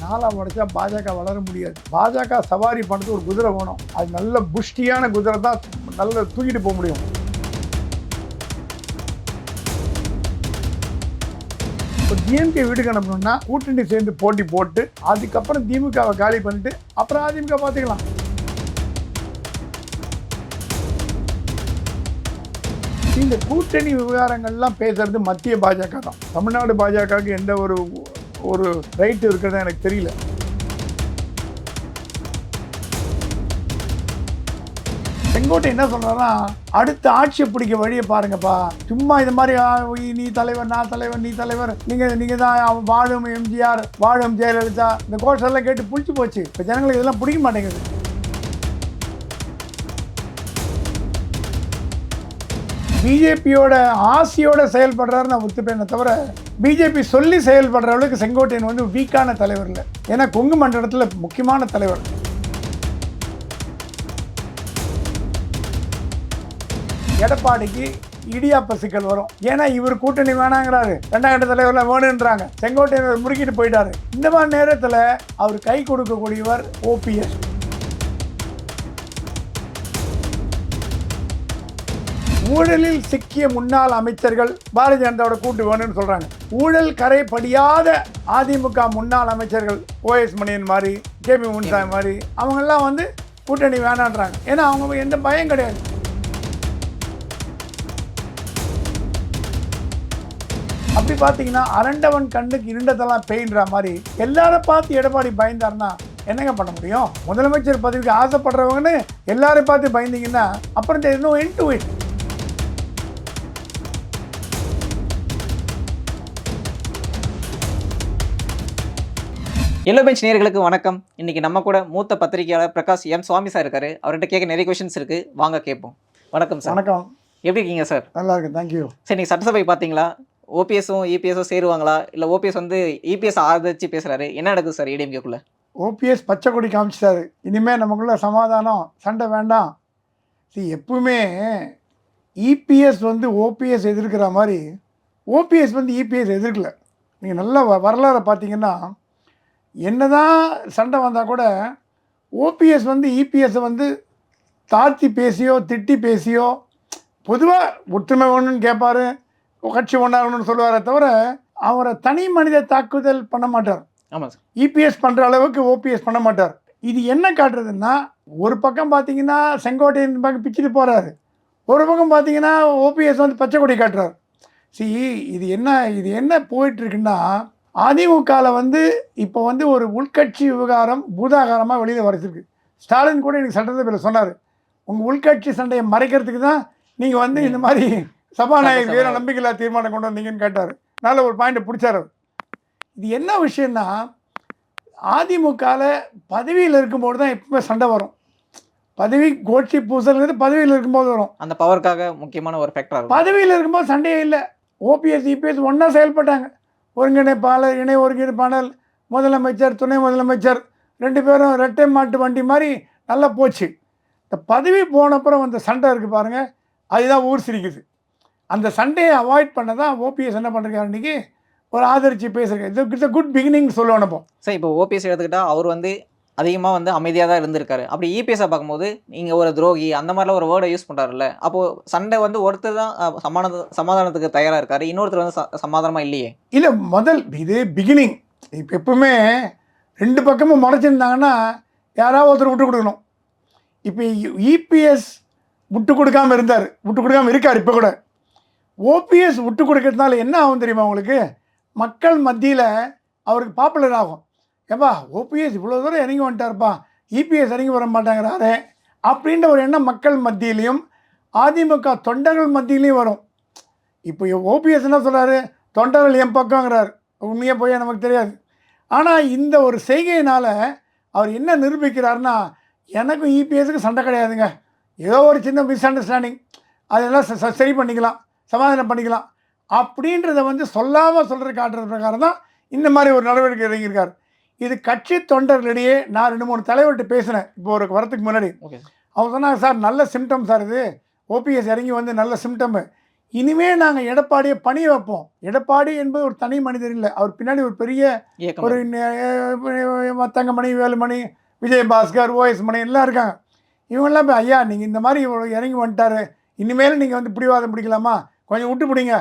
நாலாம் உடைச்சா பாஜக வளர முடியாது. பாஜக சவாரி பண்ணுறது ஒரு குதிரை வேணும். அது நல்ல புஷ்டியான குதிரை தான் நல்ல தூக்கிட்டு போக முடியும். இப்போ டிஎம்கே வீட்டுக்கு அனுப்பணும்னா கூட்டணி சேர்ந்து போட்டி போட்டு அதுக்கப்புறம் திமுகவை காலி பண்ணிட்டு அப்புறம் அதிமுக பார்த்துக்கலாம். இந்த கூட்டணி விவகாரங்கள்லாம் பேசுறது மத்திய பாஜக தான். தமிழ்நாடு பாஜகவுக்கு எந்த ஒரு ரைட் இருக்கிறதா எனக்கு தெரியல. செங்கோட்டை என்ன சொல்றாருன்னா, அடுத்த ஆட்சியை பிடிக்க வழியை பாருங்கப்பா. சும்மா இது மாதிரி நீ தலைவர் நான் தலைவர் நீ தலைவர் நீங்க தான் வாழும் எம்ஜிஆர் வாழும் ஜெயலலிதா இந்த கோஷெல்லாம் கேட்டு புளிச்சு போச்சு. இப்போ ஜனங்களுக்கு இதெல்லாம் பிடிக்க மாட்டேங்குது. பிஜேபியோட ஆசையோட செயல்படுறாரு நான் ஒத்துப்பேனே தவிர பிஜேபி சொல்லி செயல்படுற அளவுக்கு செங்கோட்டையன் வந்து வீக்கான தலைவர் இல்லை. ஏன்னா கொங்கு மண்டலத்தில் முக்கியமான தலைவர். எடப்பாடிக்கு இடியாப்ப சிக்கல் வரும். ஏன்னா இவர் கூட்டணி வேணாங்கிறாரு, ரெண்டாம் கட்ட தலைவர்ல வேணுன்றாங்க. செங்கோட்டையன் முறுக்கிட்டு போயிட்டாரு. இந்த மாதிரி நேரத்தில் அவர் கை கொடுக்கக்கூடியவர் ஓபிஎஸ். ஊழலில் சிக்கிய முன்னாள் அமைச்சர்கள் பாரதிய ஜனதாவோட கூட்டு வேணும்னு சொல்றாங்க. ஊழல் கரை படியாத அதிமுக முன்னாள் அமைச்சர்கள் ஓஎஸ் மணியன் மாதிரி கேபி முன்சாமி மாதிரி அவங்கெல்லாம் வந்து கூட்டணி வேணான்றாங்க. ஏன்னா அவங்க எந்த பயம் கிடையாது. அப்படி பார்த்தீங்கன்னா அரண்டவன் கண்ணுக்கு இருண்டதெல்லாம் பெயின்ற மாதிரி எல்லாரும் பார்த்து எடப்பாடி பயந்தாருன்னா என்னங்க பண்ண முடியும்? முதலமைச்சர் பதவிக்கு ஆசைப்படுறவங்கன்னு எல்லாரும் பார்த்து பயந்தீங்கன்னா அப்புறம் there is no end to it. Yellow bench நேயர்களுக்கு வணக்கம். இன்னைக்கு நம்ம கூட மூத்த பத்திரிகையாளர் பிரகாஷ் எம் சுவாமி சார் இருக்காரு. அவர்கிட்ட கேட்க நிறைய கொஸ்டின்ஸ் இருக்கு, வாங்க கேட்போம். வணக்கம் சார். வணக்கம். எப்படி இருக்கீங்க சார்? நல்லா இருக்கு, தேங்க்யூ. சரி, நீங்கள் சட்டசபை பார்த்தீங்களா? ஓபிஎஸும் இபிஎஸும் சேருவாங்களா இல்லை ஓபிஎஸ் வந்து இபிஎஸ் ஆதரிச்சு பேசுறாரு? என்ன நடக்குது சார் ஏடிஎம்கேக்குள்ள? ஓபிஎஸ் பச்சை கொடி காமிச்சிட்டாரு. இனிமேல் நமக்குள்ள சமாதானம், சண்டை வேண்டாம். எப்பவுமே இபிஎஸ் வந்து ஓபிஎஸ் எதிர்க்கிற மாதிரி ஓபிஎஸ் வந்து இபிஎஸ் எதிர்க்கல. நீங்கள் நல்ல வரலாறை பார்த்தீங்கன்னா என்னதான் சண்டை வந்தால் கூட ஓபிஎஸ் வந்து இபிஎஸ்ஸை வந்து தாழ்த்தி பேசியோ திட்டி பேசியோ பொதுவாக ஒற்றுமை ஒன்றுன்னு கேட்பார், கட்சி ஒன்றாகணும்னு சொல்லுவாரே தவிர அவரை தனி மனித தாக்குதல் பண்ண மாட்டார். ஆமாம் சார். இபிஎஸ் பண்ணுற அளவுக்கு ஓபிஎஸ் பண்ண மாட்டார். இது என்ன காட்டுறதுன்னா, ஒரு பக்கம் பார்த்தீங்கன்னா செங்கோட்டையன் பக்கம் பிச்சுட்டு போகிறாரு, ஒரு பக்கம் பார்த்தீங்கன்னா ஓபிஎஸ் வந்து பச்சை கொடி காட்டுறாரு. இது என்ன போயிட்டுருக்குன்னா, அதிமுகவில் வந்து இப்போ வந்து ஒரு உள்கட்சி விவகாரம் பூதாகாரமாக வெளியில் வரைச்சிருக்கு. ஸ்டாலின் கூட எனக்கு சட்டசபையில் சொன்னார், உங்கள் உள்கட்சி சண்டையை மறைக்கிறதுக்கு தான் நீங்கள் வந்து இந்த மாதிரி சபாநாயகர் வீர நம்பிக்கையில்லா தீர்மானம் கொண்டு வந்தீங்கன்னு கேட்டார். நல்ல ஒரு பாயிண்ட்டை பிடிச்சார். இது என்ன விஷயம்னா, அதிமுகவில் பதவியில் இருக்கும்போது தான் எப்பவுமே சண்டை வரும். பதவி கோட்சி பூசல்ங்கிறது பதவியில் இருக்கும்போது வரும். அந்த பவருக்காக முக்கியமான ஒரு ஃபேக்டர். பதவியில் இருக்கும்போது சண்டையே இல்லை. ஓபிஎஸ் இபிஎஸ் ஒன்றா செயல்பட்டாங்க. ஒருங்கிணைப்பாளர், இணை ஒருங்கிணைப்பாளர், முதலமைச்சர், துணை முதலமைச்சர், ரெண்டு பேரும் ரெட்டை மாட்டு வண்டி மாதிரி நல்லா போச்சு. இந்த பதவி போனப்புறம் அந்த சண்டை இருக்குது பாருங்கள், அதுதான் ஊர் சிரிக்குது. அந்த சண்டையை அவாய்ட் பண்ண தான் ஓபிஎஸ் என்ன பண்ணுறாரு, இன்றைக்கி ஒரு ஆதரித்து பேசுகிறேன். இட்ஸ் குட் பிகினிங் சொல்லுவோம் நம்ம. சார், இப்போ ஓபிஎஸ் எடுத்துக்கிட்டால் அவர் வந்து அதிகமாக வந்து அமைதியாக தான் இருந்திருக்காரு. அப்படி இபிஎஸ்ஸை பார்க்கும்போது நீங்கள் ஒரு துரோகி அந்த மாதிரிலாம் ஒரு வேர்டை யூஸ் பண்ணுறாருல்ல, அப்போது சண்டை வந்து ஒருத்தர் தான் சமாதானத்துக்கு தயாராக இருக்காரு, இன்னொருத்தர் வந்து சமாதானமாக இல்லையே. இல்லை, இது பிகினிங். இப்போ எப்பவுமே ரெண்டு பக்கமும் முறைச்சிருந்தாங்கன்னா யாராவது ஒருத்தர் விட்டு கொடுக்கணும். இப்போ இபிஎஸ் விட்டு கொடுக்காமல் இருக்கார். இப்போ கூட ஓபிஎஸ் விட்டு கொடுக்கறதுனால என்ன ஆகும் தெரியுமா உங்களுக்கு? மக்கள் மத்தியில் அவருக்கு பாப்புலர் ஆகும். ஏப்பா ஓபிஎஸ் இவ்வளோ தூரம் இறங்கி வந்துட்டார்ப்பா, இபிஎஸ் இறங்கி வர மாட்டேங்கிறாரே அப்படின்ற ஒரு எண்ணம் மக்கள் மத்தியிலையும் அதிமுக தொண்டர்கள் மத்தியிலையும் வரும். இப்போ ஓபிஎஸ் என்ன சொல்கிறாரு, தொண்டர்கள் என் பக்கங்கிறார். உண்மையாக போய் நமக்கு தெரியாது. ஆனால் இந்த ஒரு செய்கையினால் அவர் என்ன நிரூபிக்கிறாருன்னா, எனக்கும் இபிஎஸ்க்கு சண்டை கிடையாதுங்க, ஏதோ ஒரு சின்ன மிஸ் அண்டர்ஸ்டாண்டிங், அதெல்லாம் சரி பண்ணிக்கலாம், சமாதானம் பண்ணிக்கலாம் அப்படின்றத வந்து சொல்லாமல் சொல்கிற காட்டுற பிரகாரம் தான் இந்த மாதிரி ஒரு நடவடிக்கை இறங்கியிருக்கார். இது கட்சி தொண்டர்களிடையே நான் 2-3 தலைவர்கிட்ட பேசினேன் இப்போ ஒரு வரத்துக்கு முன்னாடி. அவங்க சொன்னாங்க, சார் நல்ல சிம்டம் சார், இது ஓபிஎஸ் இறங்கி வந்து நல்ல சிம்டம், இனிமேல் நாங்கள் எடப்பாடியை பணிய வைப்போம். எடப்பாடி என்பது ஒரு தனி மனிதர் இல்லை, அவர் பின்னாடி ஒரு பெரிய இயக்கம் ஒரு தங்கமணி, வேலுமணி, விஜயபாஸ்கர், ஓஎஸ் மணி எல்லாம் இருக்காங்க. இவங்கெல்லாம் போய் ஐயா நீங்கள் இந்த மாதிரி இறங்கி வந்துட்டாரு, இனிமேல் நீங்கள் வந்து பிடிவாதம் பிடிக்கலாமா, கொஞ்சம் விட்டு பிடிங்க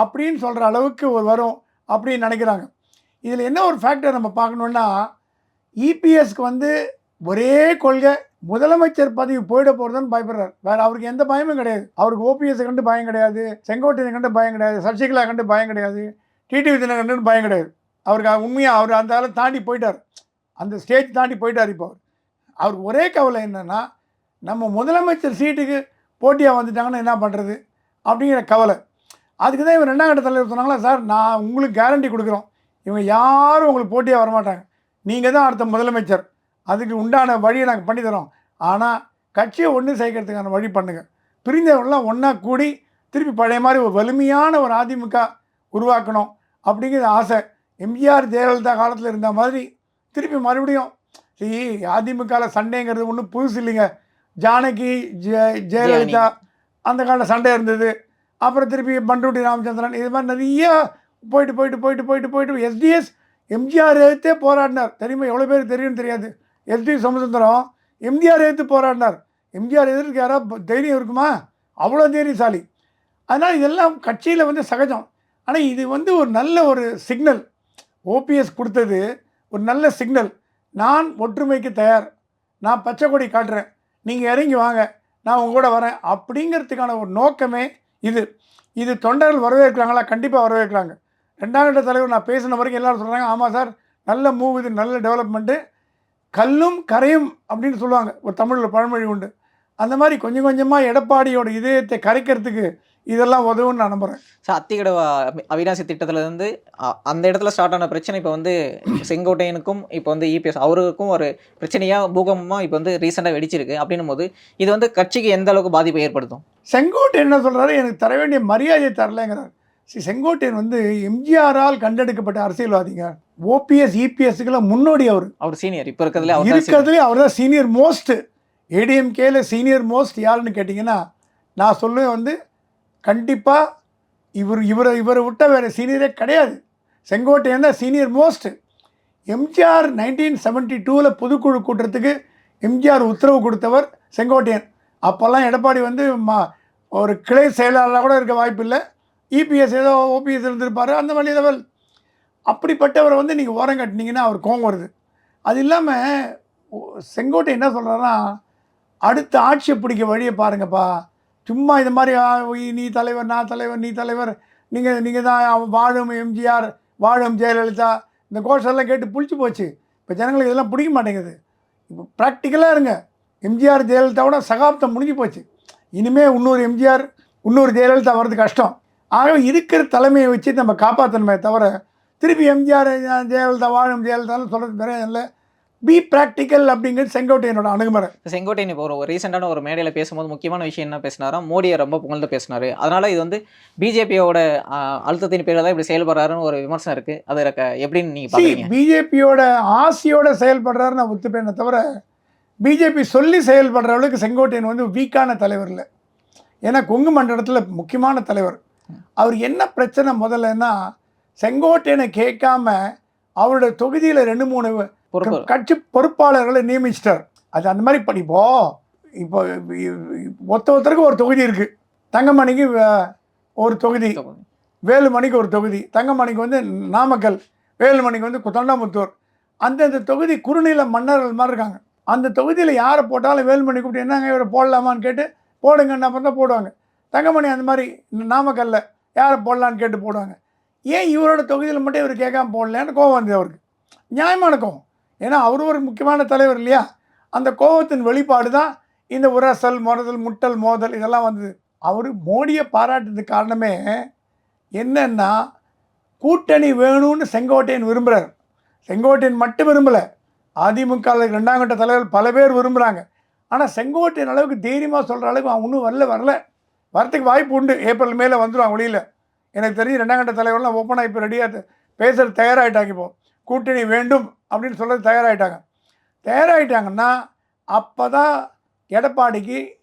அப்படின்னு சொல்கிற அளவுக்கு ஒரு வரும் அப்படின்னு நினைக்கிறாங்க. இதில் என்ன ஒரு ஃபேக்டர் நம்ம பார்க்கணுன்னா, இபிஎஸ்க்கு வந்து ஒரே கொள்கை, முதலமைச்சர் பதவி போயிட போகிறதுன்னு பயப்படுறாரு. வேறு அவருக்கு எந்த பயமும் கிடையாது. அவருக்கு ஓபிஎஸ்ஸை கண்டு பயம் கிடையாது, செங்கோட்டையை கண்டு பயம் கிடையாது, சசிகலா கண்டு பயம் கிடையாது, டிடிவி தினகரன் கண்டு பயம் கிடையாது. அவருக்கு உண்மையாக அவர் அந்த ஆளை தாண்டி போயிட்டார், அந்த ஸ்டேஜ் தாண்டி போயிட்டார். இப்போ அவருக்கு ஒரே கவலை என்னென்னா, நம்ம முதலமைச்சர் சீட்டுக்கு போட்டியாக வந்துட்டாங்கன்னா என்ன பண்ணுறது அப்படிங்கிற கவலை. அதுக்கு தான் இவர் 2ஆம் கட்ட தலைவர் சொன்னாங்களா, சார் நான் உங்களுக்கு கேரண்டி கொடுக்குறோம், இவங்க யாரும் உங்களுக்கு போட்டியாக வரமாட்டாங்க, நீங்கள் தான் அடுத்த முதலமைச்சர், அதுக்கு உண்டான வழியை நாங்கள் பண்ணித்தரோம், ஆனால் கட்சியை ஒன்று சேர்க்கறதுக்கான வழி பண்ணுங்கள், பிரிந்தவர்கள்லாம் ஒன்றா கூடி திருப்பி பழைய மாதிரி ஒரு வலிமையான ஒரு அதிமுக உருவாக்கணும் அப்படிங்கிற ஆசை. எம்ஜிஆர் ஜெயலலிதா காலத்தில் இருந்த மாதிரி திருப்பி மறுபடியும் அதிமுகவில் சண்டைங்கிறது ஒன்றும் புதுசு இல்லைங்க. ஜானகி, ஜெயலலிதா அந்த காலத்தில் சண்டை இருந்தது. அப்புறம் திருப்பி பண்ருட்டி ராமச்சந்திரன், இது மாதிரி நிறைய போயிட்டு எஸ்டிஎஸ் எம்ஜிஆர் எதிர்த்தே போராடினார். தெரியுமா, எவ்வளோ பேருக்கு தெரியும்னு தெரியாது. எஸ்டி சோமசுந்தரம் எம்ஜிஆர் எதிர்த்து போராடினார். எம்ஜிஆர் எதிர்க்கு யாராவது தைரியம் இருக்குமா? அவ்வளோ தைரியசாலி. அதனால் இதெல்லாம் கட்சியில் வந்து சகஜம். ஆனால் இது வந்து ஒரு நல்ல ஒரு சிக்னல், ஓபிஎஸ் கொடுத்தது ஒரு நல்ல சிக்னல். நான் ஒற்றுமைக்கு தயார், நான் பச்சை கொடி காட்டுறேன், நீங்கள் இறங்கி வாங்க, நான் உங்க கூட வரேன் அப்படிங்கிறதுக்கான ஒரு நோக்கமே இது. இது தொண்டர்கள் வரவேற்கிறாங்களா? கண்டிப்பாக வரவேற்கிறாங்க. 2ஆம் கட்ட தலைவர் நான் பேசின வரைக்கும் எல்லோரும் சொல்கிறாங்க, ஆமாம் சார் நல்ல மூவ், இது நல்ல டெவலப்மெண்ட்டு, கல்லும் கரையும் அப்படின்னு சொல்லுவாங்க, ஒரு தமிழில் பழமொழி உண்டு. அந்த மாதிரி கொஞ்சம் கொஞ்சமாக எடப்பாடியோட இதயத்தை கரைக்கிறதுக்கு இதெல்லாம் உதவுன்னு நான் நம்புகிறேன். சார், அத்திக்கடவு அவிநாசி திட்டத்துலேருந்து அந்த இடத்துல ஸ்டார்ட் ஆன பிரச்சனை இப்போ வந்து செங்கோட்டையனுக்கும் இப்போ வந்து இபிஎஸ் அவருக்கும் ஒரு பிரச்சனையாக பூகம்பமாக இப்போ வந்து ரீசெண்டாக வெடிச்சிருக்கு. அப்படின்னும் போது இது வந்து கட்சிக்கு எந்த அளவுக்கு பாதிப்பை ஏற்படுத்தும்? செங்கோட்டையன் என்ன சொல்கிறாரு, எனக்கு தர வேண்டிய மரியாதையை தரலைங்கிறார். செங்கோட்டையன் வந்து எம்ஜிஆரால் கண்டெடுக்கப்பட்ட அரசியல்வாதிங்க. ஓபிஎஸ் இபிஎஸ்க்குலாம் முன்னோடி. அவர் சீனியர், இப்போ இருக்கிறதுலே அவர் தான் சீனியர் மோஸ்ட். ஏடிஎம்கேல சீனியர் மோஸ்ட் யாருன்னு கேட்டிங்கன்னா நான் சொல்லுவேன் வந்து கண்டிப்பாக இவரை விட்ட வேறு சீனியரே கிடையாது. செங்கோட்டையன் தான் சீனியர் மோஸ்ட். எம்ஜிஆர் 1972 பொதுக்குழு கூட்டத்துக்கு எம்ஜிஆர் உத்தரவு கொடுத்தவர் செங்கோட்டையன். அப்போல்லாம் எடப்பாடி வந்து ஒரு கிளை செயலாளராக கூட இருக்க வாய்ப்பு இல்லை. இபிஎஸ் ஏதோ ஓபிஎஸ் இருந்திருப்பார், அந்த மாதிரி லெவல். அப்படிப்பட்டவரை வந்து நீங்கள் ஓரம் கட்டினீங்கன்னா அவர் கோவம் வருது. அது இல்லாமல் செங்கோட்டை என்ன சொல்கிறாருன்னா, அடுத்த ஆட்சியை பிடிக்க வழியை பாருங்கப்பா, சும்மா இது மாதிரி நீ தலைவர், நான் தலைவர், நீ தலைவர், நீங்கள் தான் வாழும் எம்ஜிஆர், வாழும் ஜெயலலிதா, இந்த கோஷெல்லாம் கேட்டு புளிச்சு போச்சு. இப்போ ஜனங்களுக்கு இதெல்லாம் பிடிக்க மாட்டேங்குது. இப்போ ப்ராக்டிக்கலாக இருங்க. எம்ஜிஆர் ஜெயலலிதாவோட சகாப்தம் முடிஞ்சு போச்சு. இனிமேல் இன்னொரு எம்ஜிஆர், இன்னொரு ஜெயலலிதா வர்றது கஷ்டம். ஆகவே இருக்கிற தலைமையை வச்சு நம்ம காப்பாற்றணுமே தவிர திருப்பி எம்ஜிஆர் ஜெயலலிதா வாழும் ஜெயலலிதான்னு சொல்கிறது நிறைய இல்லை. பி ப்ராக்டிக்கல் அப்படிங்கிறது செங்கோட்டையனோட அணுகுமுறை. செங்கோட்டையன் இப்போ ஒரு ரீசெண்டான ஒரு மேடையில் பேசும்போது முக்கியமான விஷயம் என்ன பேசினாரா, மோடியை ரொம்ப புகழ்ந்து பேசினார். அதனால் இது வந்து பிஜேபியோட அழுத்தத்தின் பேரில் தான் இப்படி செயல்படுறாருன்னு ஒரு விமர்சனம் இருக்குது. அது எப்படின்னு நீங்கள் பார்க்குறீங்க? பிஜேபியோட ஆசையோட செயல்படுறாருன்னு நான் ஒத்துப்பேனே தவிர பிஜேபி சொல்லி செயல்படுற அளவுக்கு செங்கோட்டையன் வந்து வீக்கான தலைவர் இல்லை. ஏன்னா கொங்கு மண்டலத்தில் முக்கியமான தலைவர். அவர் என்ன பிரச்சனை முதல்லன்னா, செங்கோட்டையனை கேட்காம அவருடைய தொகுதியில் 2-3 கட்சி பொறுப்பாளர்களை நியமிச்சிட்டார். அது அந்த மாதிரி படிப்போம். இப்போ ஒருத்தருக்கு ஒரு தொகுதி இருக்குது. தங்கமணிக்கு ஒரு தொகுதி, வேலுமணிக்கு ஒரு தொகுதி. தங்கமணிக்கு வந்து நாமக்கல், வேலுமணிக்கு வந்து தொண்டாமுத்தூர். அந்தந்த தொகுதி குறுநில மன்னர்கள் மாதிரி இருக்காங்க. அந்த தொகுதியில் யாரை போட்டாலும் வேலுமணி கூப்பிட்டு என்னங்க இவரை போடலாமான்னு கேட்டு போடுங்கன்னு அப்புறம் தான் போடுவாங்க. தங்கமணி அந்த மாதிரி நாமக்கல்ல யாரை போடலான்னு கேட்டு போடுவாங்க. ஏன் இவரோட தொகுதியில் மட்டும் இவர் கேட்காம போடலன்னு கோவம் வந்தது அவருக்கு. நியாயமான கோவம். ஏன்னா அவர் ஒரு முக்கியமான தலைவர் இல்லையா? அந்த கோவத்தின் வெளிப்பாடு தான் இந்த உரசல், முரசல், முட்டல், மோதல் இதெல்லாம் வந்தது. அவர் மோடியை பாராட்டுறதுக்கு காரணமே என்னன்னா, கூட்டணி வேணும்னு செங்கோட்டையன் விரும்புகிறார். செங்கோட்டையன் மட்டும் விரும்பலை, அதிமுக 2ஆம் கட்ட தலைவர் பல பேர் விரும்புகிறாங்க. ஆனால் செங்கோட்டையன் அளவுக்கு தைரியமாக சொல்கிற அளவுக்கு அவன் இன்னும் வரல. வரத்துக்கு வாய்ப்பு உண்டு. ஏப்ரல் மேலே வந்துடுவான் வெளியில். எனக்கு தெரிஞ்சு 2ஆம் கட்ட தலைவர்லாம் ஓப்பனாக இப்போ ரெடியாக பேசுகிறது தயாராகிட்டாங்க. இப்போது கூட்டணி வேண்டும் அப்படின்னு சொல்கிறது தயாராகிட்டாங்கன்னா அப்போ தான் எடப்பாடிக்கு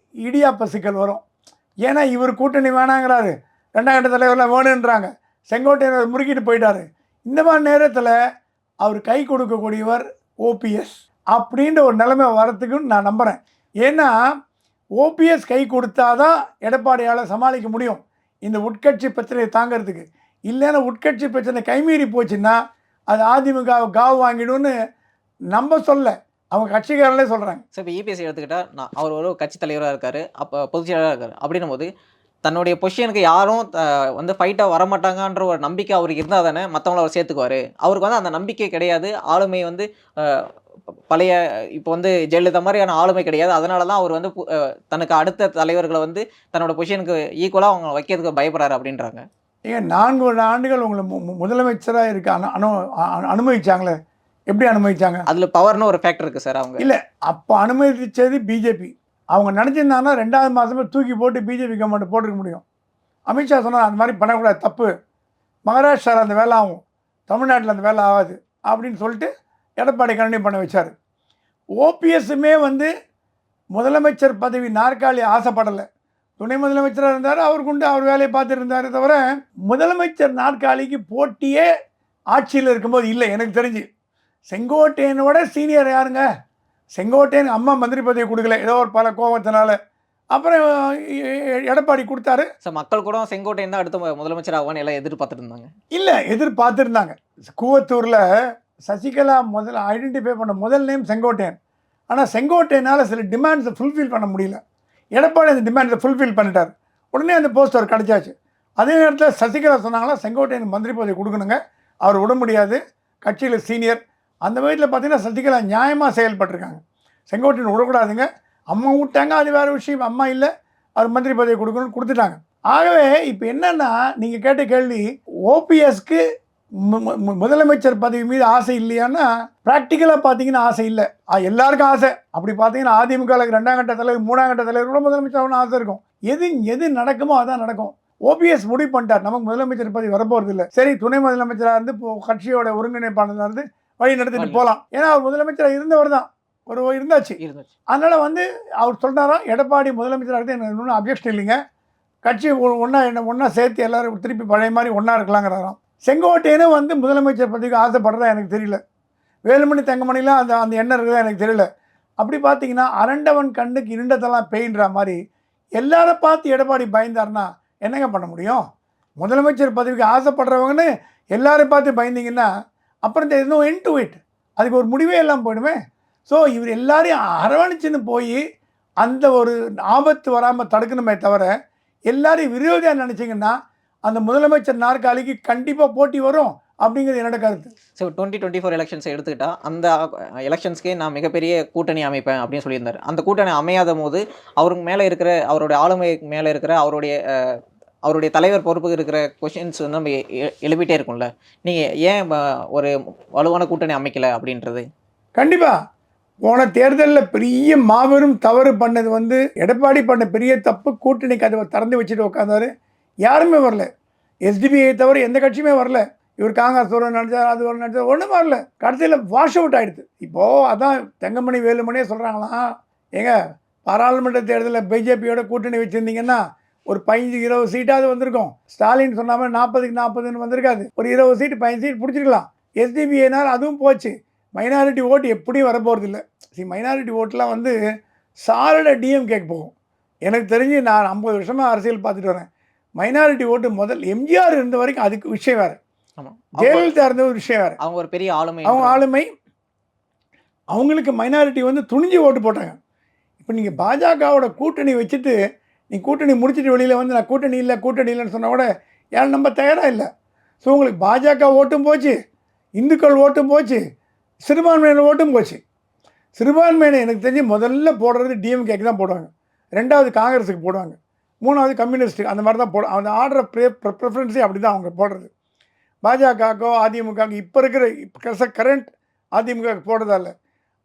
இடியாப்ப சிக்கல் வரும். ஏன்னா இவர் கூட்டணி வேணாங்கிறாரு, ரெண்டாம் கட்ட தலைவர்லாம் வேணுன்றாங்க. செங்கோட்டையன் முறுக்கிட்டு போயிட்டாரு. இந்த மாதிரி நேரத்தில் அவர் கை கொடுக்கக்கூடியவர் ஓபிஎஸ் அப்படின்ற ஒரு நிலைமை வரத்துக்குன்னு நான் நம்புகிறேன். ஏன்னா ஓபிஎஸ் கை கொடுத்தாதான் எடப்பாடியால் சமாளிக்க முடியும் இந்த உட்கட்சி பிரச்சனையை தாங்கிறதுக்கு. இல்லைன்னா உட்கட்சி பிரச்சனை கைமீறி போச்சுன்னா அது அதிமுக காவு வாங்கிடும்னு நம்ம சொல்ல, அவங்க கட்சிக்காரங்களே சொல்கிறாங்க. ஸோ இப்போ இபிஎஸ் எடுத்துக்கிட்டால் அவர் ஒரு கட்சி தலைவராக இருக்கார், அப்போ பொதுச் செயலாளராக இருக்கார். அப்படின்னும் போது தன்னுடைய பொசிஷனுக்கு யாரும் வந்து ஃபைட்டாக வரமாட்டாங்கன்ற ஒரு நம்பிக்கை அவருக்கு இருந்தால் தானே மற்றவங்கள அவர் சேர்த்துக்குவார். அவருக்கு வந்து அந்த நம்பிக்கை கிடையாது. ஆளுமை வந்து பழைய இப்போ வந்து ஜெயலலிதா மாதிரியான ஆளுமை கிடையாது. அதனால தான் அவர் வந்து தனக்கு அடுத்த தலைவர்களை வந்து தன்னோட பொசிஷனுக்கு ஈக்குவலாக அவங்க வைக்கிறதுக்கு பயப்படுறாரு அப்படின்றாங்க. ஏங்க 4 ஆண்டுகள் உங்களை முதலமைச்சராக இருக்க அனுமதிச்சாங்களே, எப்படி அனுமதிச்சாங்க? அதில் பவர்னு ஒரு ஃபேக்டர் இருக்குது சார். அவங்க இல்லை, அப்போ அனுமதிச்சது பிஜேபி. அவங்க நினச்சிருந்தாங்கன்னா 2வது மாதமே தூக்கி போட்டு பிஜேபி கவர்மெண்ட் போட்டுருக்க முடியும். அமித்ஷா சொன்னால் அந்த மாதிரி பண்ணக்கூடாது, தப்பு, மகாராஷ்டிராவில் அந்த வேலை ஆகும், தமிழ்நாட்டில் அந்த வேலை ஆகாது அப்படின்னு சொல்லிட்டு எடப்பாடி கண்டினியூ பண்ண வச்சார். ஓபிஎஸ்ஸுமே வந்து முதலமைச்சர் பதவி நாற்காலி ஆசைப்படலை. துணை முதலமைச்சராக இருந்தார், அவருக்குண்டு அவர் வேலையை பார்த்துட்டு இருந்தார். தவிர முதலமைச்சர் நாற்காலிக்கு போட்டியே ஆட்சியில் இருக்கும்போது இல்லை. எனக்கு தெரிஞ்சு செங்கோட்டையனோட சீனியர் யாருங்க? செங்கோட்டையன் அம்மா மந்திரி பதவி கொடுக்கல, ஏதோ ஒரு பல கோபத்தினால. அப்புறம் எடப்பாடி கொடுத்தாரு. சார் மக்கள் கூட செங்கோட்டையன் தான் அடுத்த முதலமைச்சர் ஆகுவான்னு எல்லாம் எதிர்பார்த்துட்டு இருந்தாங்க. இல்லை, எதிர்பார்த்துருந்தாங்க. கூவத்தூரில் சசிகலா ஐடென்டிஃபை பண்ண முதல் நேம் செங்கோட்டையன். ஆனால் செங்கோட்டையனால் சில டிமாண்ட்ஸை ஃபுல்ஃபில் பண்ண முடியல. எடப்பாடி அந்த டிமாண்ட்ஸை ஃபுல்ஃபில் பண்ணிட்டார். உடனே அந்த போஸ்ட் அவர் கிடச்சாச்சு. அதே நேரத்தில் சசிகலா சொன்னாங்களா செங்கோட்டையன் மந்திரி பதவி கொடுக்கணுங்க, அவர் விட முடியாது, கட்சியில் சீனியர். அந்த வயதில் பார்த்தீங்கன்னா சசிகலா நியாயமாக செயல்பட்டிருக்காங்க. செங்கோட்டையன் விடக்கூடாதுங்க, அம்மா விட்டாங்க, அது வேறு விஷயம். அம்மா இல்லை, அவர் மந்திரி பதவி கொடுக்கணும்னு கொடுத்துட்டாங்க. ஆகவே இப்போ என்னென்னா, நீங்கள் கேட்ட கேள்வி ஓபிஎஸ்க்கு முதலமைச்சர் பதவி மீது ஆசை இல்லையான்னா, ப்ராக்டிக்கலாக பார்த்தீங்கன்னா ஆசை இல்லை. எல்லாருக்கும் ஆசை. அப்படி பார்த்தீங்கன்னா அதிமுகவுக்கு 2ஆம் கட்ட தலைவர் 3ஆம் கட்ட தலைவர் கூட முதலமைச்சர் ஆகணும்னு ஆசை இருக்கும். எது நடக்குமோ அதான் நடக்கும். ஓபிஎஸ் முடிவு பண்ணிட்டார், நமக்கு முதலமைச்சர் பதவி வரப்போகிறது இல்லை. சரி, துணை முதலமைச்சராக இருந்து கட்சியோட ஒருங்கிணைப்பாளராக இருந்து வழி நடத்திட்டு போகலாம். ஏன்னா அவர் முதலமைச்சராக இருந்தவர் தான், இருந்தாச்சு. அதனால் வந்து அவர் சொல்கிறாரா, எடப்பாடி முதலமைச்சராக இருந்து எனக்கு இன்னும் அப்ஜெக்ஷன் இல்லைங்க, கட்சி ஒன்றா சேர்த்து எல்லோரும் திருப்பி பழைய மாதிரி ஒன்றா இருக்கலாங்கிறாராம். செங்கோட்டையனும் வந்து முதலமைச்சர் பதவிக்கு ஆசைப்படுறதா எனக்கு தெரியல. வேலுமணி தங்கமணிலாம் அந்த எண்ணம் இருக்குதா எனக்கு தெரியல. அப்படி பார்த்தீங்கன்னா அரண்டவன் கண்ணுக்கு இருண்டதெல்லாம் பெயின்ற மாதிரி எல்லாரை பார்த்து எடப்பாடி பயந்தார்னா என்னங்க பண்ண முடியும்? முதலமைச்சர் பதவிக்கு ஆசைப்படுறவங்கன்னு எல்லாரையும் பார்த்து பயந்தீங்கன்னா அப்புறம் இன்னும் என் டு இட், அதுக்கு ஒரு முடிவே எல்லாம் போயிடுமே. ஸோ இவர் எல்லாரையும் அரவணைச்சின்னு போய் அந்த ஒரு ஆபத்து வராமல் தடுக்கணுமே தவிர எல்லாரையும் விரோதியாக நினச்சிங்கன்னா அந்த முதலமைச்சர் நாற்காலிக்கு கண்டிப்பாக போட்டி வரும் அப்படிங்கிறது என்னோட கருத்து. ஸோ 2024 எலெக்ஷன்ஸை எடுத்துக்கிட்டா அந்த எலெக்ஷன்ஸ்க்கே நான் மிகப்பெரிய கூட்டணி அமைப்பேன் அப்படின்னு சொல்லியிருந்தார். அந்த கூட்டணி அமையாத போது அவருக்கு மேலே இருக்கிற அவருடைய ஆளுமை மேலே இருக்கிற அவருடைய தலைவர் பொறுப்புக்கு இருக்கிற கொஷின்ஸ் வந்து நம்ம எழுப்பிட்டே இருக்கும்ல. நீங்கள் ஏன் ஒரு வலுவான கூட்டணி அமைக்கலை அப்படின்றது? கண்டிப்பாக போன தேர்தலில் பெரிய மாபெரும் தவறு பண்ணது வந்து எடப்பாடி பண்ண பெரிய தப்பு. கூட்டணி கதவை திறந்து வச்சுட்டு உட்காந்தாரு, யாருமே வரல. எஸ்டிபிஐ தவிர எந்த கட்சியுமே வரல. இவர் காங்கிரஸ் ஒரு நினச்சார், அது ஒரு நினச்சார், ஒன்றும் வரல. கடைசியில் வாஷ் அவுட் ஆகிடுது. இப்போது அதான் தங்கமணி வேலுமணியே சொல்கிறாங்களாம், ஏங்க பாராளுமன்ற தேர்தலில் பிஜேபியோட கூட்டணி வச்சுருந்தீங்கன்னா ஒரு 15-20 சீட்டாவது வந்திருக்கும். ஸ்டாலின் சொன்னாமல் 40க்கு 40ன்னு வந்திருக்காது. ஒரு 20 சீட்டு 15 சீட் பிடிச்சிருக்கலாம். எஸ்டிபிஐனால் அதுவும் போச்சு. மைனாரிட்டி ஓட்டு எப்படியும் வரப்போகிறது இல்லை. மைனாரிட்டி ஓட்டெலாம் வந்து சாலிடாக டிஎம்கேக்கு போகும். எனக்கு தெரிஞ்சு நான் 50 வருஷமாக அரசியல் பார்த்துட்டு வரேன். மைனாரிட்டி ஓட்டு முதல் எம்ஜிஆர் இருந்த வரைக்கும் அதுக்கு விஷயம் வேறு, ஜெயலலிதா இருந்த ஒரு விஷயம் வேறு. அவங்க ஒரு பெரிய ஆளுமை, அவங்க ஆளுமை, அவங்களுக்கு மைனாரிட்டி வந்து துணிஞ்சு ஓட்டு போட்டாங்க. இப்போ நீங்கள் பாஜகவோட கூட்டணி வச்சுட்டு நீ கூட்டணி முடிச்சுட்டு வெளியில் வந்து நான் கூட்டணி இல்லைன்னு சொன்னால் கூட யாரும் நம்ம தயாராக இல்லை. ஸோ உங்களுக்கு பாஜக ஓட்டும் போச்சு, இந்துக்கள் ஓட்டும் போச்சு, சிறுபான்மையினர் ஓட்டும் போச்சு. சிறுபான்மையினர் எனக்கு தெரிஞ்சு முதல்ல போடுறது டிஎம்கேக்கு தான் போடுவாங்க, 2வது காங்கிரஸுக்கு போடுவாங்க, 3வது கம்யூனிஸ்ட்டுக்கு, அந்த மாதிரி தான் அந்த ஆர்டர் ப்ரிஃபரன்ஸே அப்படி தான் அவங்க போடுறது. பாஜகக்கோ அதிமுகவுக்கு இப்போ இருக்கிற கரண்ட் அதிமுகவுக்கு போடுறதால.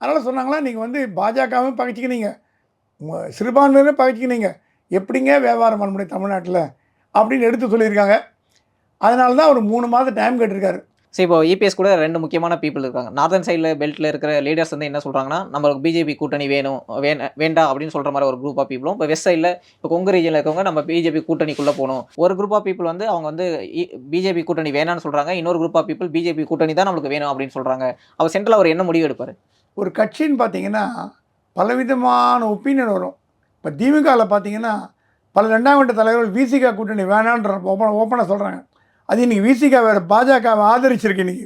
அதனால் சொன்னாங்களா, நீங்கள் வந்து பாஜகவும் பகைச்சிக்கினீங்க, சிறுபான்மையினரும் பகைச்சிக்கினீங்க, எப்படிங்க வியாபாரம் பண்ண முடியும் தமிழ்நாட்டில் அப்படின்னு எடுத்து சொல்லியிருக்காங்க. அதனால தான் அவர் 3 மாதம் டைம் கேட்டிருக்காரு. ஸோ இப்போ இபிஎஸ் கூட 2 முக்கியமான பீப்பிள் இருக்காங்க. நார்தர்ன் சைடுல பெல்ட்ல இருக்கிற லீடர்ஸ் வந்து என்ன சொல்றாங்கன்னா, நம்மளுக்கு பிஜேபி கூட்டணி வேணும், வேண்டாம் அப்படின்னு சொல்ற மாரி ஒரு குரூப் ஆஃப் பீப்பிளும், இப்போ வெஸ்ட் சைடுல இப்போ கொங்கு ரீஜன்ல இருக்கவங்க நம்ம பிஜேபி கூட்டணிக்குள்ள போணும். ஒரு குரூப் ஆஃப் பீப்பிள் வந்து அவங்க வந்து பிஜேபி கூட்டணி வேணாம்னு சொல்றாங்க. இன்னொரு குரூப் ஆஃப் பீப்பிள் பிஜேபி கூட்டணி தான் நம்மளுக்கு வேணும் அப்படின்னு சொல்றாங்க. அப்ப சென்ட்ரல் அவர் என்ன முடிவு எடுப்பாரு? ஒரு கட்சின்னு பார்த்தீங்கன்னா பலவிதமான ஒப்பீனியன் வரும். இப்போ திமுகவில் பார்த்தீங்கன்னா பல 2ஆம் கட்ட தலைவர்கள் விசிக கூட்டணி வேணான்ற ஓப்பனாக சொல்கிறாங்க. அது இன்றைக்கி விசிக வேறு பாஜகவை ஆதரிச்சிருக்கு. இன்றைக்கி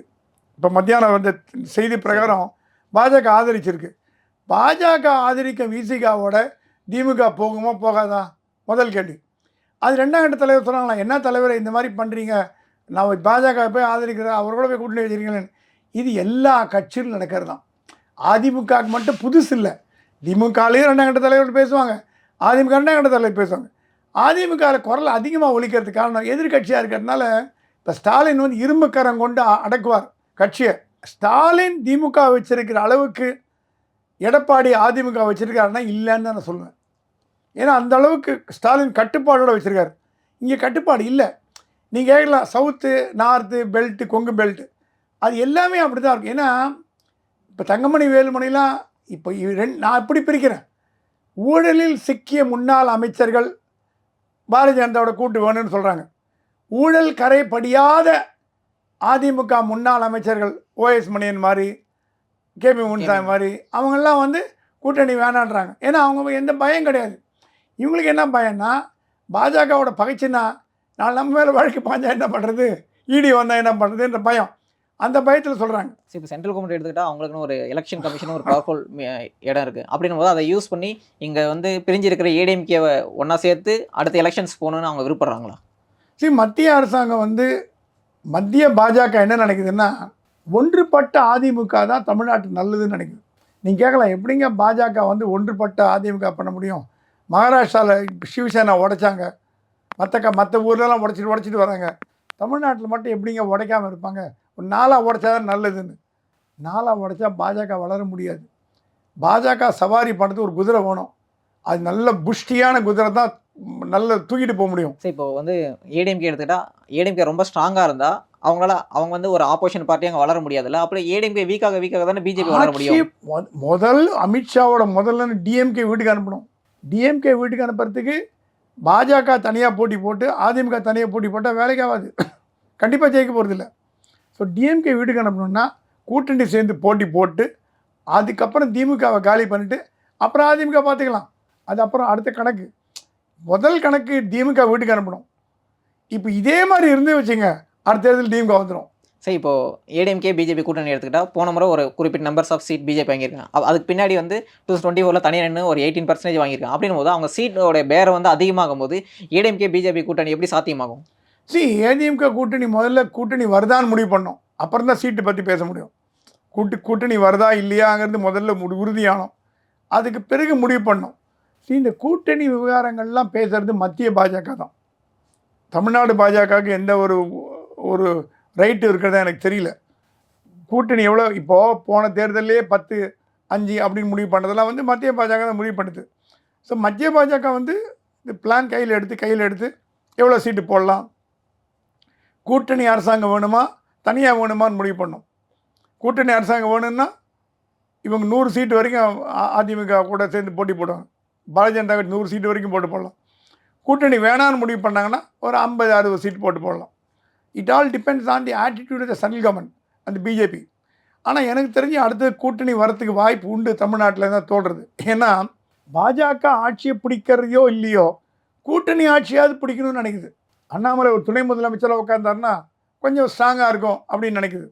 இப்போ மத்தியானம் வந்த செய்தி பிரகாரம் பாஜக ஆதரிச்சிருக்கு. பாஜக ஆதரிக்க விசிகாவோட திமுக போகுமா போகாதா முதல் கேள்வி. அது 2ஆம் கட்ட தலைவர் சொன்னாங்களா, என்ன தலைவரை இந்த மாதிரி பண்ணுறீங்க, நான் பாஜக போய் ஆதரிக்கிறேன், அவரோட போய் கூட்டணி வச்சுருக்கீங்களேன்னு. இது எல்லா கட்சியிலும் நடக்கிறது தான். அதிமுகவுக்கு மட்டும் புதுசு இல்லை. திமுகலேயும் 2ஆம் கட்ட தலைவர் பேசுவாங்க, அதிமுக 2ஆம் கட்ட தலைவர் பேசுவாங்க. அதிமுகவில் குரல் அதிகமாக ஒழிக்கிறதுக்கு காரணம் எதிர்கட்சியாக இருக்கிறதுனால. இப்போ ஸ்டாலின் வந்து இரும்புக்கரம் கொண்டு அடக்குவார் கட்சியை. ஸ்டாலின் திமுக வச்சிருக்கிற அளவுக்கு எடப்பாடி அதிமுக வச்சிருக்காருன்னா இல்லைன்னு தான் நான் சொல்லுவேன். ஏன்னா அந்த அளவுக்கு ஸ்டாலின் கட்டுப்பாடோடு வச்சுருக்காரு. இங்கே கட்டுப்பாடு இல்லை. நீங்கள் கேட்கலாம் south, north, belt, Kongu belt, அது எல்லாமே அப்படி தான் இருக்கும். ஏன்னா இப்போ தங்கமணி வேலுமணிலாம் இப்போ நான் எப்படி பிரிக்கிறேன். ஊழலில் சிக்கிய முன்னாள் அமைச்சர்கள் பாரதிய ஜனதாவோட கூட்டு வேணும்னு சொல்கிறாங்க. ஊழல் கரை படியாத அதிமுக முன்னாள் அமைச்சர்கள் ஓஎஸ் மணியன் மாதிரி, கேபி முன்சாமி மாதிரி அவங்கெல்லாம் வந்து கூட்டணி வேணான்றாங்க. ஏன்னா அவங்க எந்த பயம் கிடையாது. இவங்களுக்கு என்ன பயம்னா, பாஜகவோட பகைச்சுன்னா நான் நம்ம மேலே வழக்கு பாஞ்சா என்ன பண்ணுறது, இடி வந்தால் என்ன பண்ணுறதுன்ற பயம். அந்த பயத்தில் சொல்கிறாங்க. இப்போ சென்ட்ரல் கவர்மெண்ட் எடுத்துக்கிட்டால் அவங்களுக்குன்னு ஒரு எலெக்ஷன் கமிஷன் ஒரு பவர்ஃபுல் இடம் இருக்குது. அப்படின்னும் போது அதை யூஸ் பண்ணி இங்கே வந்து பிரிஞ்சிருக்கிற ஏடிஎம்கேவை ஒன்றா சேர்த்து அடுத்த எலெக்ஷன்ஸ் போகணுன்னு அவங்க விருப்பப்படுறாங்களா? மத்திய அரசாங்கம் வந்து மத்திய பாஜக என்ன நினைக்குதுன்னா, ஒன்றுபட்ட அதிமுக தான் தமிழ்நாட்டுக்கு நல்லதுன்னு நினைக்குது. நீங்கள் கேட்கலாம், எப்படிங்க பாஜக வந்து ஒன்றுபட்ட அதிமுக பண்ண முடியும்? மகாராஷ்டிராவில் சிவசேனா உடைச்சாங்க, மற்ற ஊர்லலாம் உடைச்சிட்டு வராங்க. தமிழ்நாட்டில் மட்டும் எப்படிங்க உடைக்காமல் இருப்பாங்க? ஒரு 4ஆக உடைச்சா தான் நல்லதுன்னு. 4ஆக உடைச்சா பாஜக வளர முடியாது. பாஜக சவாரி பண்ணுறதுக்கு ஒரு குதிரை வேணும். அது நல்ல புஷ்டியான குதிரை தான் நல்ல தூக்கிட்டு போக முடியும். சரி, இப்போ வந்து ஏடிஎம்கே எடுத்துக்கிட்டால் ஏடிஎம்கே ரொம்ப ஸ்ட்ராங்காக இருந்தால் அவங்க வந்து ஒரு ஆப்போசிஷன் பார்ட்டி அங்கே வளர முடியாதுல்ல. அப்புறம் ஏடிஎம்கே வீக்காக தானே பிஜேபி வளர முடியும். முதல் அமித்ஷாவோட முதல்ல டிஎம்கே வீட்டுக்கு அனுப்பணும். டிஎம்கே வீட்டுக்கு அனுப்புறதுக்கு பாஜக தனியாக போட்டி போட்டு அதிமுக தனியாக போட்டி போட்டால் வேலைக்கு ஆகாது. கண்டிப்பாக ஜெயிக்க போகிறதில்ல. ஸோ டிஎம்கே வீட்டுக்கு அனுப்பணும்னா கூட்டணி சேர்ந்து போட்டி போட்டு அதுக்கப்புறம் திமுகவை காலி பண்ணிவிட்டு அப்புறம் அதிமுக பார்த்துக்கலாம். அது அப்புறம் அடுத்த கணக்கு. முதல் கணக்கு திமுக வீட்டுக்கு அனுப்பணும். இப்போ இதே மாதிரி இருந்து வச்சுங்க, அடுத்த தேர்தல் திமுக வந்துடும். சரி, இப்போது ஏடிஎம்கே பிஜேபி கூட்டணி எடுத்துக்கிட்டால் போன முறை ஒரு குறிப்பிட்ட நம்பர்ஸ் ஆஃப் சீட் பிஜேபி வாங்கியிருக்காங்க. அதுக்கு பின்னாடி வந்து 2024 தனியாக நின்று ஒரு 18% வாங்கியிருக்காங்க. அப்படின்னும் போது அவங்க சீட்டோட பேரை வந்து அதிகமாகும் போது ஏடிஎம்கே பிஜேபி கூட்டணி எப்படி சாத்தியமாகும்? ஏடிஎம்கே கூட்டணி முதல்ல கூட்டணி வருதான்னு முடிவு பண்ணோம், அப்புறம் தான் சீட்டு பற்றி பேச முடியும். கூட்டணி வருதா இல்லையாங்கிறது முதல்ல உறுதியானோம், அதுக்கு பிறகு முடிவு பண்ணோம். இந்த கூட்டணி விவகாரங்கள்லாம் பேசுகிறது மத்திய பாஜக தான். தமிழ்நாடு பாஜகவுக்கு எந்த ஒரு ரைட்டு இருக்கிறதா எனக்கு தெரியல. கூட்டணி எவ்வளோ இப்போது போன தேர்தலே 10-5 அப்படின்னு முடிவு பண்ணதெல்லாம் வந்து மத்திய பாஜக தான் முடிவு பண்ணுது. ஸோ மத்திய பாஜக வந்து இந்த பிளான் கையில் எடுத்து எவ்வளோ சீட்டு போடலாம், கூட்டணி அரசாங்கம் வேணுமா தனியாக வேணுமான்னு முடிவு பண்ணோம். கூட்டணி அரசாங்கம் வேணும்னா இவங்க 100 சீட்டு வரைக்கும் அதிமுக கூட சேர்ந்து போட்டி போடுவாங்க. பாரதிய ஜனதா கட்சி 100 சீட்டு வரைக்கும் போட்டு போடலாம். கூட்டணி வேணான்னு முடிவு பண்ணாங்கன்னா ஒரு 50-60 சீட்டு போட்டு போடலாம். It all depends on the attitude of the central government அந்த பிஜேபி. ஆனால் எனக்கு தெரிஞ்சு அடுத்த கூட்டணி வரத்துக்கு வாய்ப்பு உண்டு தமிழ்நாட்டில் தான் தோன்றுறது. ஏன்னா பாஜக ஆட்சியை பிடிக்கிறதையோ இல்லையோ கூட்டணி ஆட்சியாவது பிடிக்கணும்னு நினைக்குது. அண்ணாமலை ஒரு துணை முதலமைச்சராக உட்காந்தாருன்னா கொஞ்சம் ஸ்ட்ராங்காக இருக்கும் அப்படின்னு நினைக்குது.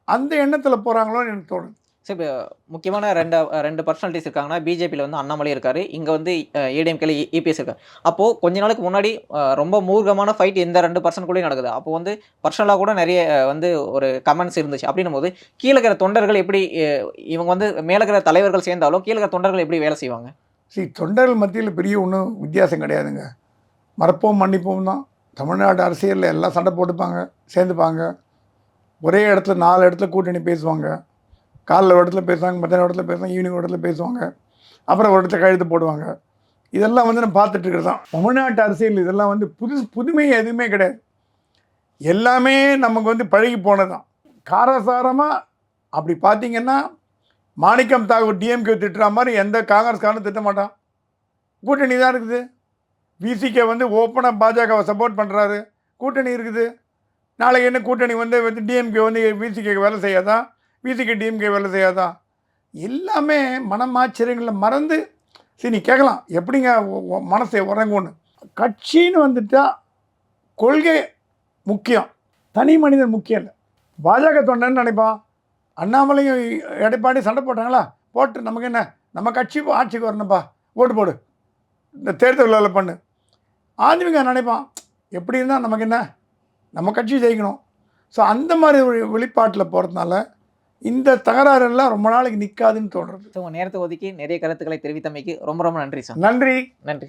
அந்த எண்ணத்தில் போகிறாங்களோன்னு எனக்கு தோணுது. சரி, இப்போ முக்கியமான ரெண்டு பர்சனாலிட்டிஸ் இருக்காங்கன்னா பிஜேபியில் வந்து அண்ணாமலை இருக்கார், இங்கே வந்து ஏடிஎம்கேல இபிஎஸ் இருக்கார். அப்போது கொஞ்ச நாளுக்கு முன்னாடி ரொம்ப மூர்க்கமான ஃபைட் இந்த 2 பர்சனுக்குள்ளேயும் நடக்குது. அப்போ வந்து பர்சனலாக கூட நிறைய வந்து ஒரு கமெண்ட்ஸ் இருந்துச்சு. அப்படின்னும் போது கீழே இருக்கிற தொண்டர்கள் எப்படி, இவங்க வந்து மேலே இருக்கிற தலைவர்கள் சேர்ந்தாலும் கீழே இருக்கிற தொண்டர்கள் எப்படி வேலை செய்வாங்க? தொண்டர்கள் மத்தியில் பெரிய ஒன்றும் வித்தியாசம் கிடையாதுங்க. மறப்போம் மன்னிப்போம் தான். தமிழ்நாடு அரசியலில் எல்லாம் சண்டை போட்டுப்பாங்க, சேர்ந்துப்பாங்க. ஒரே இடத்துல 4 இடத்துல கூட்டணி பேசுவாங்க. காலைல ஒரு இடத்துல பேசுவாங்க, மத்தியானம் இடத்துல பேசுவாங்க, ஈவினிங் ஒரு இடத்துல பேசுவாங்க, அப்புறம் ஒரு இடத்துல கழுத்து போடுவாங்க. இதெல்லாம் வந்து நம்ம பார்த்துட்டு இருக்கிறது தான் தமிழ்நாட்டு அரசியல். இதெல்லாம் வந்து புதுமை எதுவுமே கிடையாது. எல்லாமே நமக்கு வந்து பழகி போனது தான். காரசாரமாக அப்படி பார்த்தீங்கன்னா மாணிக்கம் தாகூர் டிஎம்கே திட்டுற மாதிரி எந்த காங்கிரஸ்காரனும் திட்ட மாட்டான். கூட்டணி தான் இருக்குது. விசிகே வந்து ஓப்பனாக பாஜகவை சப்போர்ட் பண்ணுறாரு. கூட்டணி இருக்குது. நாளைக்கு என்ன கூட்டணி வந்து டிஎம்கே வந்து விசிகேக்கு வேலை செய்யாதா, விசிகே டிஎம்கே வேலை செய்யாதா? எல்லாமே மனமாச்சரியங்களில் மறந்து சரி நீ கேட்கலாம் எப்படிங்க மனசை உறங்குன்னு. கட்சின்னு வந்துட்டா கொள்கை முக்கியம், தனி மனிதன் முக்கியம் இல்லை. பாஜக தொண்டன்னு நினைப்பான். அண்ணாமலையும் எடப்பாடி சண்டை போட்டாங்களா, போட்டு நமக்கு என்ன, நம்ம கட்சி ஆட்சிக்கு வரணும்ப்பா, ஓட்டு போடு, இந்த தேர்தலில் பண்ணு. அதிமுக நினைப்பான் எப்படி இருந்தால் நமக்கு என்ன, நம்ம கட்சி ஜெயிக்கணும். ஸோ அந்த மாதிரி ஒரு வெளிப்பாட்டில் போகிறதுனால இந்த தகராறெல்லாம் ரொம்ப நாளைக்கு நிற்காதுன்னு தோன்றுறது. ஸோ உங்கள் நேரத்தை ஒதுக்கி நிறைய கருத்துக்களை தெரிவித்தமைக்கு ரொம்ப ரொம்ப நன்றி சார். நன்றி. நன்றி.